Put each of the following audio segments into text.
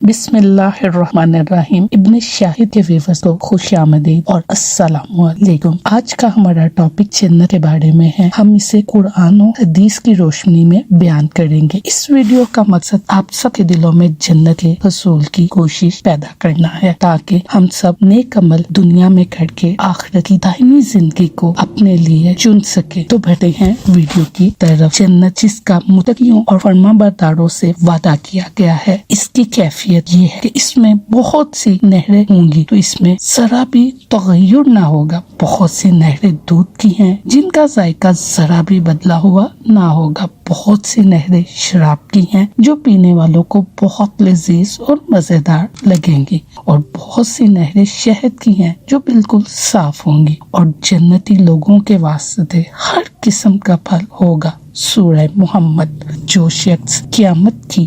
بسم اللہ الرحمن الرحیم۔ ابن شاہد کے ویورز کو خوش آمدید اور السلام علیکم۔ آج کا ہمارا ٹاپک جنت کے بارے میں ہے۔ ہم اسے قرآن و حدیث کی روشنی میں بیان کریں گے۔ اس ویڈیو کا مقصد آپ سب کے دلوں میں جنت کے حصول کی کوشش پیدا کرنا ہے، تاکہ ہم سب نیک عمل دنیا میں کر کے آخرت کی دائمی زندگی کو اپنے لیے چن سکے۔ تو بڑھتے ہیں ویڈیو کی طرف۔ جنت جس کا متقیوں اور فرمانبرداروں سے وعدہ کیا گیا ہے، اس کی کیفیت یہ ہے کہ اس میں بہت سی نہریں ہوں گی، تو اس میں ذرا بھی تغیر نہ ہوگا۔ بہت سی نہریں دودھ کی ہیں جن کا ذائقہ ذرا بھی بدلا ہوا نہ ہوگا۔ بہت سی نہریں شراب کی ہیں جو پینے والوں کو بہت لذیذ اور مزیدار لگیں گی، اور بہت سی نہریں شہد کی ہیں جو بالکل صاف ہوں گی، اور جنتی لوگوں کے واسطے ہر قسم کا پھل ہوگا۔ سورہ محمد۔ جو شخص قیامت کی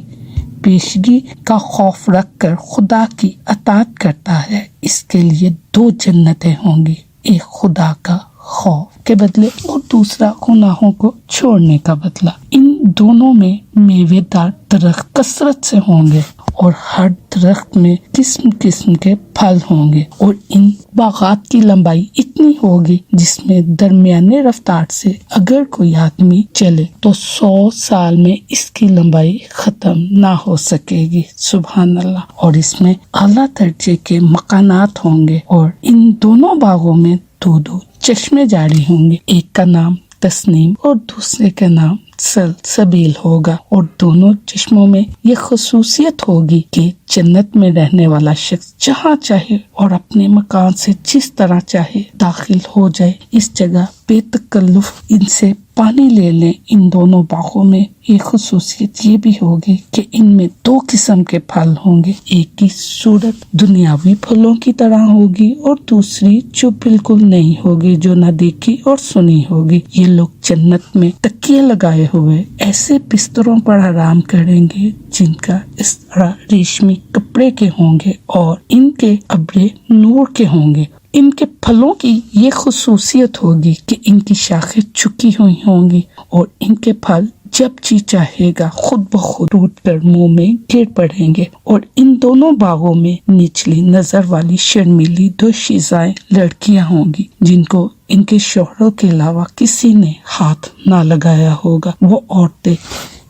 پیشگی کا خوف رکھ کر خدا کی اطاعت کرتا ہے، اس کے لیے 2 جنتیں ہوں گی، ایک خدا کا خوف کے بدلے اور دوسرا گناہوں کو چھوڑنے کا بدلہ۔ ان دونوں میں میوے دار درخت کثرت سے ہوں گے، اور ہر درخت میں قسم قسم کے پھل ہوں گے، اور ان باغات کی لمبائی اتنی ہوگی جس میں درمیانے رفتار سے اگر کوئی آدمی چلے تو 100 سال میں اس کی لمبائی ختم نہ ہو سکے گی۔ سبحان اللہ۔ اور اس میں اعلیٰ درجے کے مکانات ہوں گے، اور ان دونوں باغوں میں 2 چشمے جاری ہوں گے، ایک کا نام تسنیم اور دوسرے کا نام سلسبیل ہوگا، اور دونوں چشموں میں یہ خصوصیت ہوگی کہ جنت میں رہنے والا شخص جہاں چاہے اور اپنے مکان سے جس طرح چاہے داخل ہو جائے، اس جگہ بے تکلف ان سے پانی لے لیں۔ ان دونوں باغوں میں ایک خصوصیت یہ بھی ہوگی کہ ان میں 2 قسم کے پھل ہوں گے، ایک کی صورت دنیاوی پھلوں کی طرح ہوگی، اور دوسری جو بالکل نہیں ہوگی، جو نہ دیکھی اور سنی ہوگی۔ یہ لوگ جنت میں تکیے لگائے ہوئے ایسے بستروں پر آرام کریں گے جن کا اس طرح ریشمی کپڑے کے ہوں گے، اور ان کے ابرے نور کے ہوں گے۔ ان کے پھلوں کی یہ خصوصیت ہوگی کہ ان کی شاخیں جھکی ہوئی ہوں گی، اور ان کے پھل جب جی چاہے گا خود بخود ٹوٹ کر منہ میں گر پڑیں گے۔ اور ان دونوں باغوں میں نچلی نظر والی شرمیلی 2 شیزائیں لڑکیاں ہوں گی جن کو ان کے شوہروں کے علاوہ کسی نے ہاتھ نہ لگایا ہوگا۔ وہ عورتیں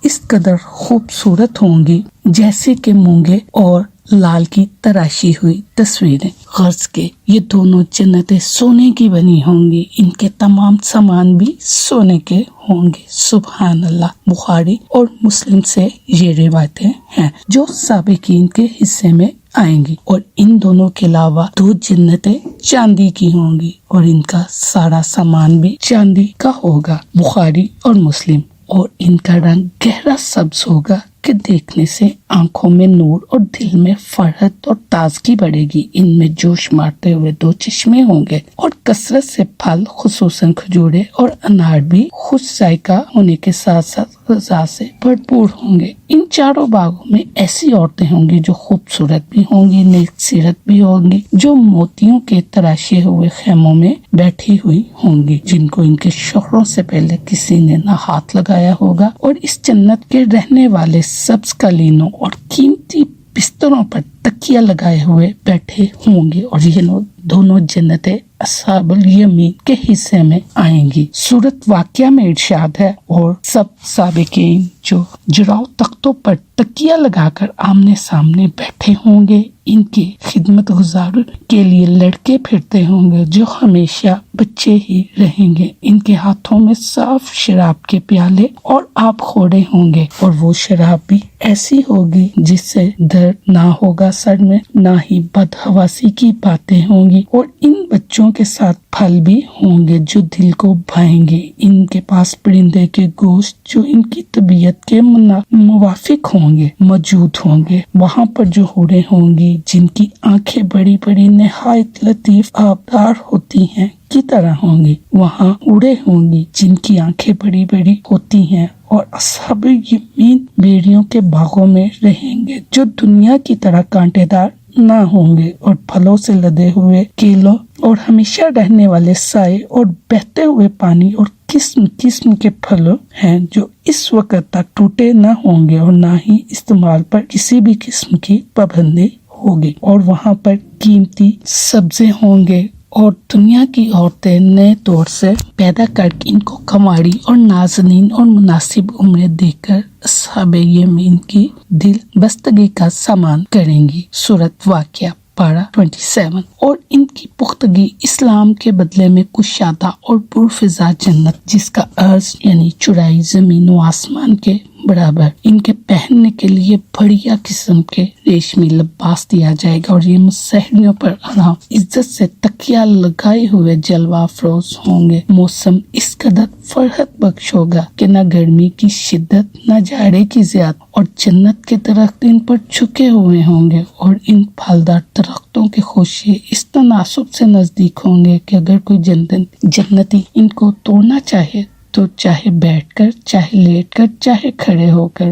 اس قدر خوبصورت ہوں گی جیسے کہ مونگے اور لال کی تراشی ہوئی تصویریں۔ غرض کے یہ دونوں جنتیں سونے کی بنی ہوں گی، ان کے تمام سامان بھی سونے کے ہوں گے۔ سبحان اللہ۔ بخاری اور مسلم سے یہ روایتیں ہیں جو سابقین کے حصے میں آئیں گی، اور ان دونوں کے علاوہ 2 جنتیں چاندی کی ہوں گی، اور ان کا سارا سامان بھی چاندی کا ہوگا۔ بخاری اور مسلم۔ اور ان کا رنگ گہرا سبز ہوگا کہ دیکھنے سے آنکھوں میں نور اور دل میں فرحت اور تازگی بڑھے گی۔ ان میں جوش مارتے ہوئے 2 چشمے ہوں گے، اور کثرت سے پھل خصوصاً کھجورے اور انار بھی خوش ذائقہ ہونے کے ساتھ ساتھ غذا سے بھرپور ہوں گے۔ ان چاروں باغوں میں ایسی عورتیں ہوں گی جو خوبصورت بھی ہوں گی، نیک سیرت بھی ہوں گی، جو موتیوں کے تراشے ہوئے خیموں میں بیٹھی ہوئی ہوں گی، جن کو ان کے شوہروں سے پہلے کسی نے نہ ہاتھ لگایا ہوگا، اور اس جنت کے رہنے والے سبز قالینوں اور قیمتی بستروں پر تکیہ لگائے ہوئے بیٹھے ہوں گے، اور یہ دونوں جنتیں اصحاب الیمین کے حصے میں آئیں گی۔ سورت واقعہ میں ارشاد ہے، اور سب سابقین جو جراؤ تختوں پر تکیہ لگا کر آمنے سامنے بیٹھے ہوں گے، ان کی خدمت گزار کے لیے لڑکے پھرتے ہوں گے جو ہمیشہ بچے ہی رہیں گے۔ ان کے ہاتھوں میں صاف شراب کے پیالے اور آب خوڑے ہوں گے، اور وہ شراب بھی ایسی ہوگی جس سے درد نہ ہوگا سر میں، نہ ہی بدحواسی کی باتیں ہوں گی، اور ان بچوں کے ساتھ پھل بھی ہوں گے جو دل کو بھائیں گے۔ ان کے پاس پرندے کے گوشت جو ان کی طبیعت کے موافق ہوں گے موجود ہوں گے۔ وہاں پر جو حوریں ہوں گی جن کی آنکھیں بڑی بڑی نہایت لطیف آبدار ہوتی ہیں کی طرح ہوں گی، وہاں اڑے ہوں گی جن کی آنکھیں بڑی بڑی ہوتی ہیں، اور اصحاب یمین بیڑیوں کے باغوں میں رہیں گے جو دنیا کی طرح کانٹے دار نہ ہوں گے اور پھلوں سے لدے ہوئے کیلوں اور ہمیشہ رہنے والے سائے اور بہتے ہوئے پانی اور قسم قسم کے پھلوں ہیں جو اس وقت تک ٹوٹے نہ ہوں گے اور نہ ہی استعمال پر کسی بھی قسم کی پابندی ہوگی، اور وہاں پر قیمتی سبزے ہوں گے اور دنیا کی عورتیں نئے طور سے پیدا کر کے ان کو کماڑی اور نازنین اور مناسب عمریں دے کر اصحاب یمین کی دل بستگی کا سامان کریں گی۔ سورۃ واقعہ پارہ 27۔ اور ان کی پختگی اسلام کے بدلے میں کشادہ اور پرفضا جنت، جس کا عرض یعنی چوڑائی زمین و آسمان کے برابر، ان کے پہننے کے لیے بڑھیا قسم کے ریشمی لباس دیا جائے گا، اور یہ مسحریوں پر آرام عزت سے تکیہ لگائے ہوئے جلوہ افروز ہوں گے۔ موسم اس قدر فرحت بخش ہوگا کہ نہ گرمی کی شدت نہ جاڑے کی زیادت، اور جنت کے درخت ان پر جھکے ہوئے ہوں گے، اور ان پھلدار درختوں کے خوشے اس تناسب سے نزدیک ہوں گے کہ اگر کوئی جنتی ان کو توڑنا چاہے تو چاہے بیٹھ کر، چاہے لیٹ کر، چاہے کھڑے ہو کر،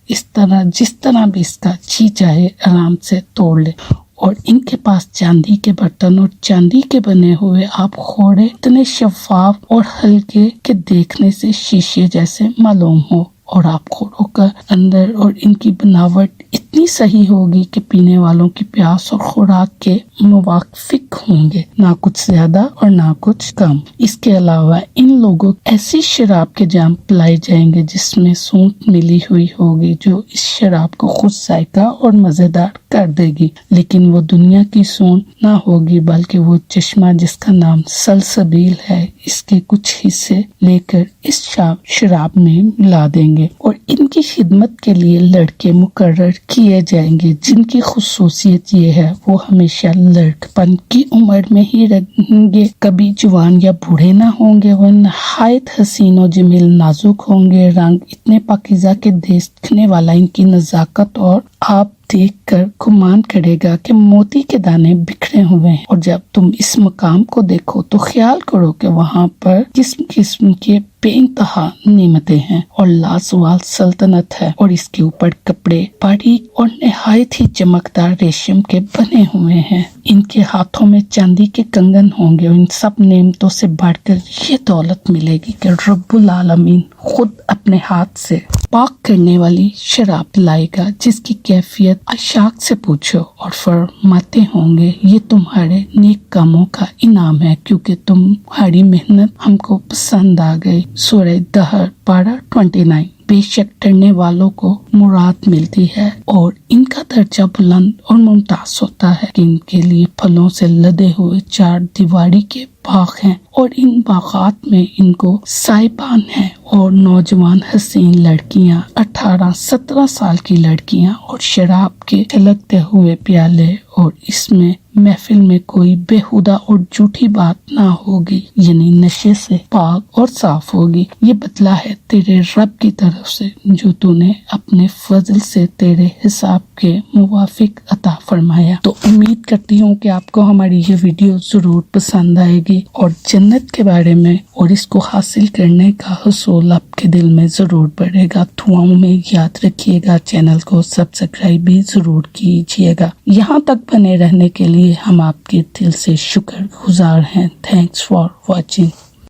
اس طرح جس طرح بھی اس کا جی چاہے آرام سے توڑ لے۔ اور ان کے پاس چاندی کے برتن اور چاندی کے بنے ہوئے آپ خوڑے اتنے شفاف اور ہلکے کہ دیکھنے سے شیشے جیسے معلوم ہو، اور آپ خوڑوں کا اندر اور ان کی بناوٹ اتنی صحیح ہوگی کہ پینے والوں کی پیاس اور خوراک کے موافق ہوں گے، نہ کچھ زیادہ اور نہ کچھ کم۔ اس کے علاوہ ان لوگوں ایسی شراب کے جام پلائے جائیں گے جس میں سونٹ ملی ہوئی ہوگی، جو اس شراب کو خود ذائقہ اور مزیدار کر دے گی، لیکن وہ دنیا کی سونٹ نہ ہوگی بلکہ وہ چشمہ جس کا نام سلسبیل ہے، اس کے کچھ حصے لے کر اس شراب میں ملا دیں گے۔ اور ان کی خدمت کے لیے لڑکے مقرر کیے جائیں گے جن کی خصوصیت یہ ہے وہ ہمیشہ لڑکپن کی عمر میں ہی رہیں گے، کبھی جوان یا بوڑھے نہ ہوں گے۔ وہ نہایت حسین و جمیل نازک ہوں گے، رنگ اتنے پاکیزہ کے دیکھنے والا ان کی نزاکت اور آپ دیکھ کر گمان کرے گا کہ موتی کے دانے بکھرے ہوئے ہیں۔ اور جب تم اس مقام کو دیکھو تو خیال کرو کہ وہاں پر قسم قسم کے بے انتہا نعمتیں ہیں اور لازوال سلطنت ہے، اور اس کے اوپر کپڑے باریک اور نہایت ہی چمکدار ریشم کے بنے ہوئے ہیں۔ ان کے ہاتھوں میں چاندی کے کنگن ہوں گے، اور ان سب نعمتوں سے بڑھ کر یہ دولت ملے گی کہ رب العالمین خود اپنے ہاتھ سے پاک کرنے والی شراب لائے گا، جس کی کیفیت عشاق سے پوچھو، اور فرماتے ہوں گے یہ تمہارے نیک کاموں کا انعام ہے کیونکہ تمہاری محنت ہم کو پسند آ گئی۔ سورہ دہر پارہ 29۔ بے شک ڈرنے والوں کو مراد ملتی ہے اور ان کا درجہ بلند اور ممتاز ہوتا ہے کہ ان کے لیے پھلوں سے لدے ہوئے 4 دیواری کے باغ ہیں، اور ان باغات میں ان کو سائبان ہیں، اور نوجوان حسین لڑکیاں 18-17 سال کی لڑکیاں، اور شراب کے چھلکتے ہوئے پیالے، اور اس میں محفل میں کوئی بےہودہ اور جھوٹی بات نہ ہوگی، یعنی نشے سے پاک اور صاف ہوگی۔ یہ بدلہ ہے تیرے رب کی طرف سے جو تو نے اپنے فضل سے تیرے حساب کے موافق عطا فرمایا۔ تو امید کرتی ہوں کہ آپ کو ہماری یہ ویڈیو ضرور پسند آئے گی، اور جنت کے بارے میں اور اس کو حاصل کرنے کا حصول آپ کے دل میں ضرور بڑھے گا۔ دعاؤں میں یاد رکھیے گا، چینل کو سبسکرائب بھی ضرور کیجیے گا۔ یہاں تک بنے رہنے کے لیے ہم آپ کے دل سے شکر گزار ہیں۔ Thanks for watching.